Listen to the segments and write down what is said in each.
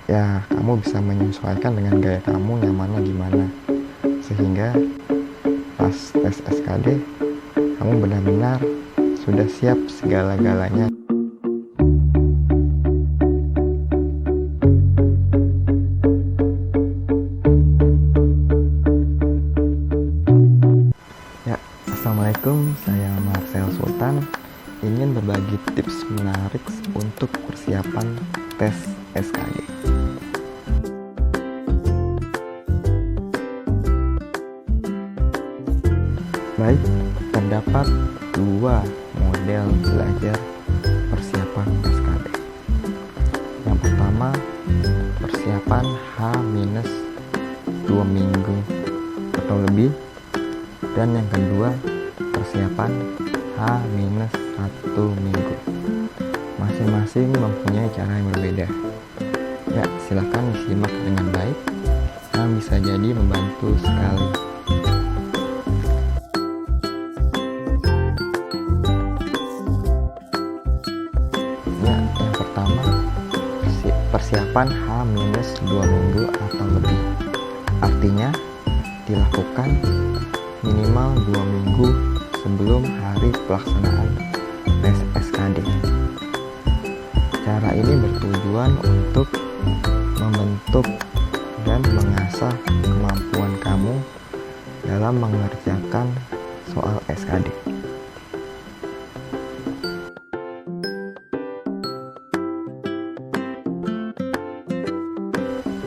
Ya, kamu bisa menyesuaikan dengan gaya kamu nyamannya gimana, sehingga pas tes SKD kamu benar-benar sudah siap segala-galanya. Ya, assalamualaikum, saya Marcel Sultan, ingin berbagi tips menarik untuk persiapan tes SKD. Baik, terdapat dua model belajar persiapan SKD. Yang pertama, persiapan H-2 minggu atau lebih, dan yang kedua, persiapan H-1 minggu. Masing-masing mempunyai cara yang berbeda. Ya, silakan disimak dengan baik, yang bisa jadi membantu sekali. Ya, yang pertama, persiapan H-2 minggu atau lebih. Artinya, dilakukan minimal 2 minggu sebelum hari pelaksanaan tes SKD. Cara ini bertujuan untuk membentuk dan mengasah kemampuan kamu dalam mengerjakan soal SKD.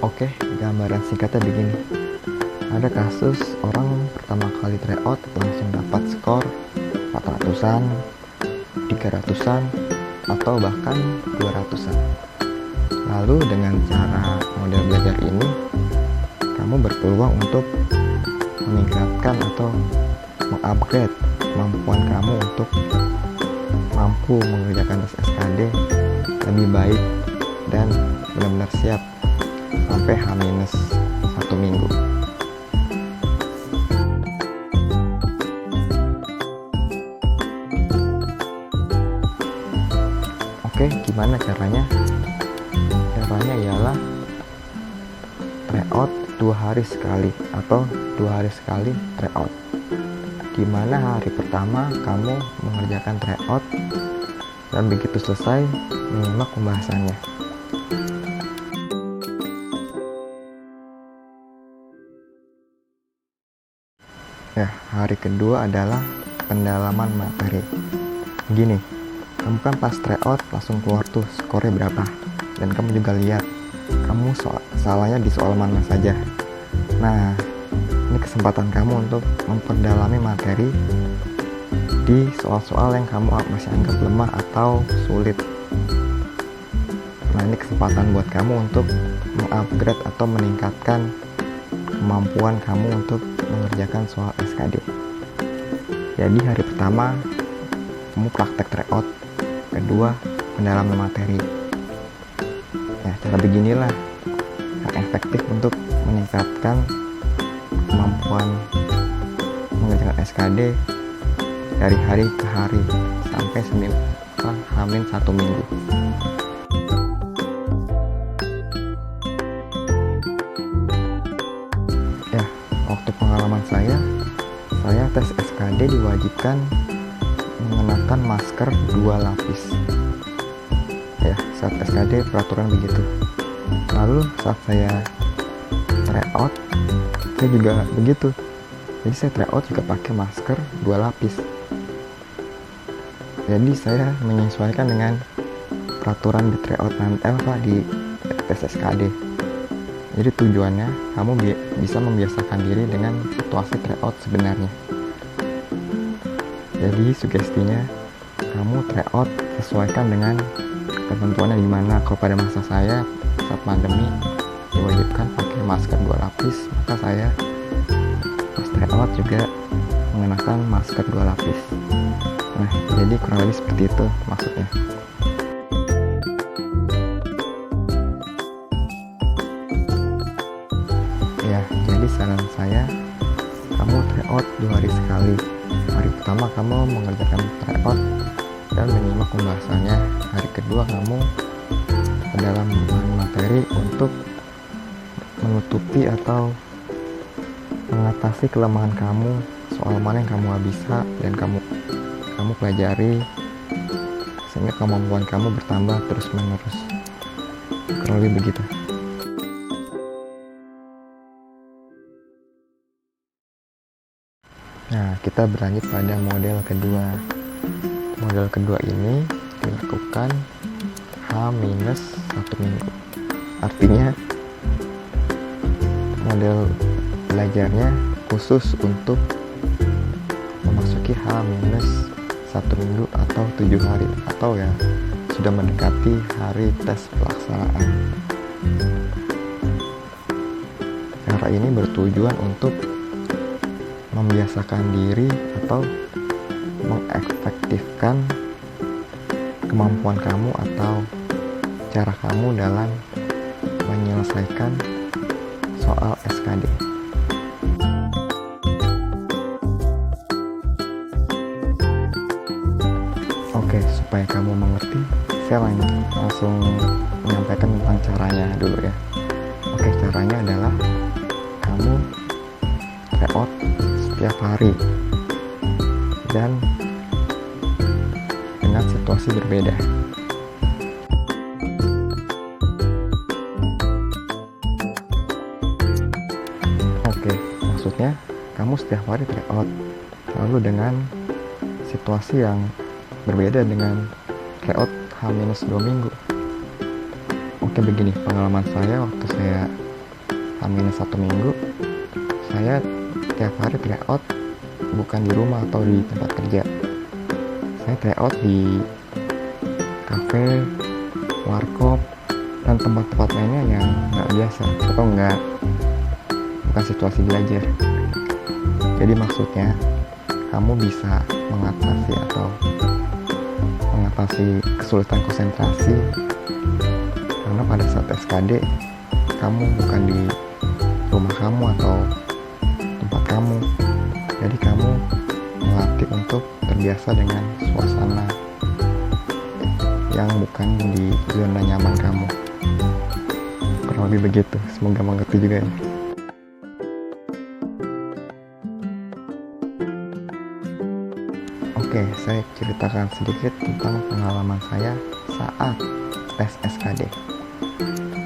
Oke, gambaran singkatnya begini. Ada kasus orang pertama kali tryout langsung dapat skor 400-an, 300-an, atau bahkan 200-an. Lalu dengan cara model belajar ini, kamu berpeluang untuk meningkatkan atau mengupgrade kemampuan kamu untuk mampu mengerjakan tes SKD lebih baik dan benar-benar siap sampai H-1 minggu. Oke, gimana caranya? Caranya ialah tryout 2 hari sekali atau 2 hari sekali tryout. Dimana hari pertama kamu mengerjakan tryout dan begitu selesai menyimak pembahasannya. Ya, hari kedua adalah pendalaman materi. Gini, kamu kan pas tryout langsung keluar tuh skornya berapa, dan kamu juga lihat kamu salahnya di soal mana saja. Nah, ini kesempatan kamu untuk memperdalami materi di soal-soal yang kamu masih anggap lemah atau sulit. Nah, ini kesempatan buat kamu untuk mengupgrade atau meningkatkan kemampuan kamu untuk mengerjakan soal SKD. Jadi hari pertama kamu praktek tryout, kedua pendalaman materi. Ya, cara beginilah yang efektif untuk meningkatkan kemampuan mengerjakan SKD dari hari ke hari sampai H-1 minggu. Ya, waktu pengalaman saya tes SKD diwajibkan mengenakan masker 2 lapis. Ya, saat SKD peraturan begitu. Lalu saat saya tryout, saya juga begitu. Jadi saya tryout juga pakai masker 2 lapis. Jadi saya menyesuaikan dengan peraturan di tryout nanti di tes SKD. Jadi tujuannya kamu bisa membiasakan diri dengan situasi tryout sebenarnya. Jadi sugestinya kamu tryout sesuaikan dengan ketentuannya di mana. Kalau pada masa saya saat pandemi diwajibkan pakai masker 2 lapis, maka saya pas tryout juga mengenakan masker 2 lapis. Nah, jadi kurang lebih seperti itu maksudnya. Ya, jadi saran saya, kamu tryout 2 hari sekali. Hari pertama kamu mengerjakan tryout dan menyimak pembahasannya. Hari kedua kamu pendalaman materi untuk menutupi atau mengatasi kelemahan kamu, soal mana yang kamu gak bisa dan kamu pelajari sehingga kemampuan kamu bertambah terus menerus. Kurang lebih begitu. Nah, kita berlanjut pada model kedua. Model kedua ini dilakukan H-1 minggu. Artinya model belajarnya khusus untuk memasuki H-1 minggu atau 7 hari, atau ya sudah mendekati hari tes pelaksanaan. Cara ini bertujuan untuk membiasakan diri atau mengefektifkan kemampuan kamu atau cara kamu dalam menyelesaikan soal SKD. Oke, supaya kamu mengerti, saya langsung menyampaikan tentang caranya dulu ya. Oke, caranya adalah kamu tryout setiap hari dan dengan situasi berbeda. Oke, maksudnya kamu setiap hari tryout, lalu dengan situasi yang berbeda dengan tryout H-2 minggu. Oke, begini pengalaman saya waktu saya H-1 minggu. Saya tiap hari tryout bukan di rumah atau di tempat kerja. Saya tryout di kafe, warkop, dan tempat-tempat lainnya yang nggak biasa atau bukan situasi belajar. Jadi maksudnya kamu bisa mengatasi kesulitan konsentrasi karena pada saat SKD kamu bukan di rumah kamu atau tempat kamu, jadi kamu melatih untuk terbiasa dengan suasana yang bukan di zona nyaman kamu. Kurang lebih begitu, semoga mengerti juga ya. Oke, saya ceritakan sedikit tentang pengalaman saya saat tes SKD.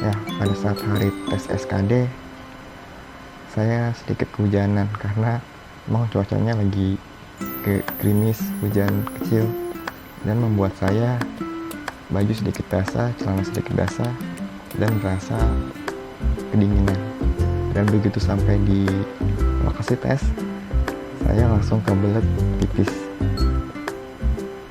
Ya, pada saat hari tes SKD saya sedikit kehujanan karena memang cuacanya lagi gerimis, hujan kecil, dan membuat saya baju sedikit basah, celana sedikit basah, dan merasa kedinginan. Dan begitu sampai di lokasi tes, saya langsung kebelet pipis.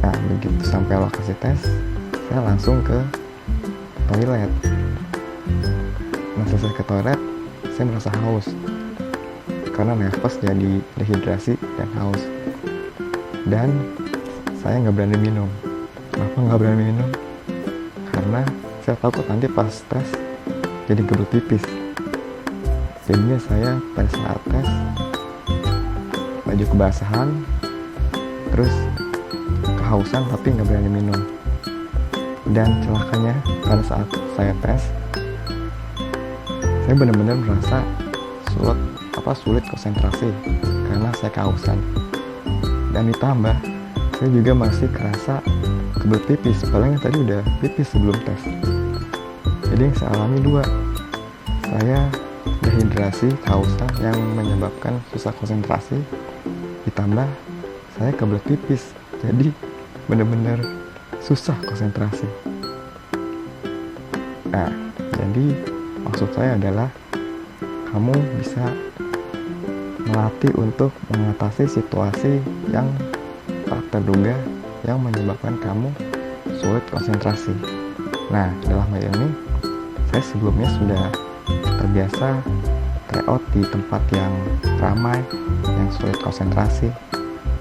Nah, begitu sampai lokasi tes, saya langsung ke toilet. Nah, selesai ke toilet, saya merasa haus karena nervous, jadi dehidrasi dan haus, dan saya nggak berani minum. Kenapa nggak berani minum? Karena saya takut nanti pas tes jadi kebelet pipis. Jadinya saya pada saat tes baju kebasahan, terus kehausan tapi nggak berani minum. Dan celakanya pada saat saya tes, saya benar-benar merasa sulit konsentrasi karena saya kehausan, dan ditambah saya juga masih kerasa kebelet pipis, padahal yang tadi udah pipis sebelum tes. Jadi yang saya alami dua, saya dehidrasi, kehausan yang menyebabkan susah konsentrasi, ditambah saya kebelet pipis, jadi benar-benar susah konsentrasi. Nah, jadi maksud saya adalah kamu bisa melatih untuk mengatasi situasi yang tak terduga yang menyebabkan kamu sulit konsentrasi. Nah, dalam hal ini saya sebelumnya sudah terbiasa tryout di tempat yang ramai, yang sulit konsentrasi.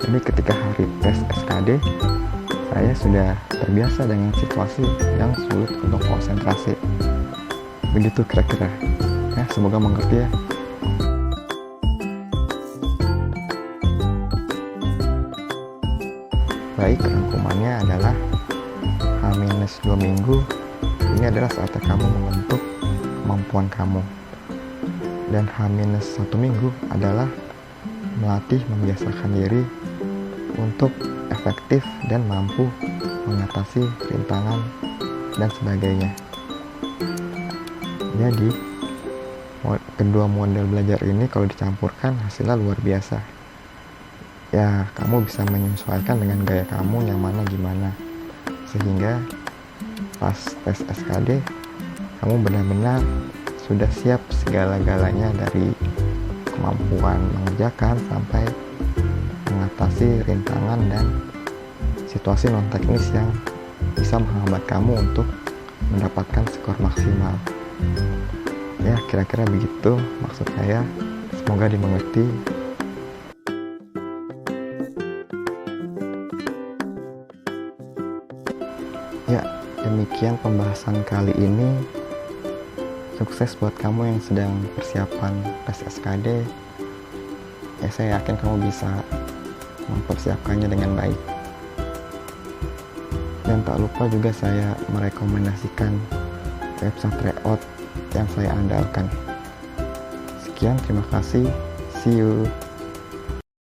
Jadi ketika hari tes SKD, saya sudah terbiasa dengan situasi yang sulit untuk konsentrasi. Begitu kira-kira. Ya, semoga mengerti ya. Baik, rangkumannya adalah H-2 minggu Ini adalah saatnya kamu membentuk kemampuan kamu. Dan H-1 minggu adalah melatih membiasakan diri untuk efektif dan mampu mengatasi rintangan dan sebagainya. Jadi, kedua model belajar ini kalau dicampurkan hasilnya luar biasa. Ya, kamu bisa menyesuaikan dengan gaya kamu yang mana gimana. Sehingga pas tes SKD, kamu benar-benar sudah siap segala-galanya, dari kemampuan mengerjakan sampai mengatasi rintangan dan situasi non teknis yang bisa menghambat kamu untuk mendapatkan skor maksimal. Ya, kira-kira begitu maksud saya. Semoga dimengerti. Ya, demikian pembahasan kali ini. Sukses buat kamu yang sedang persiapan tes SKD. Ya, saya yakin kamu bisa mempersiapkannya dengan baik. Dan tak lupa juga saya merekomendasikan website tryout yang saya andalkan. Sekian, terima kasih. See you.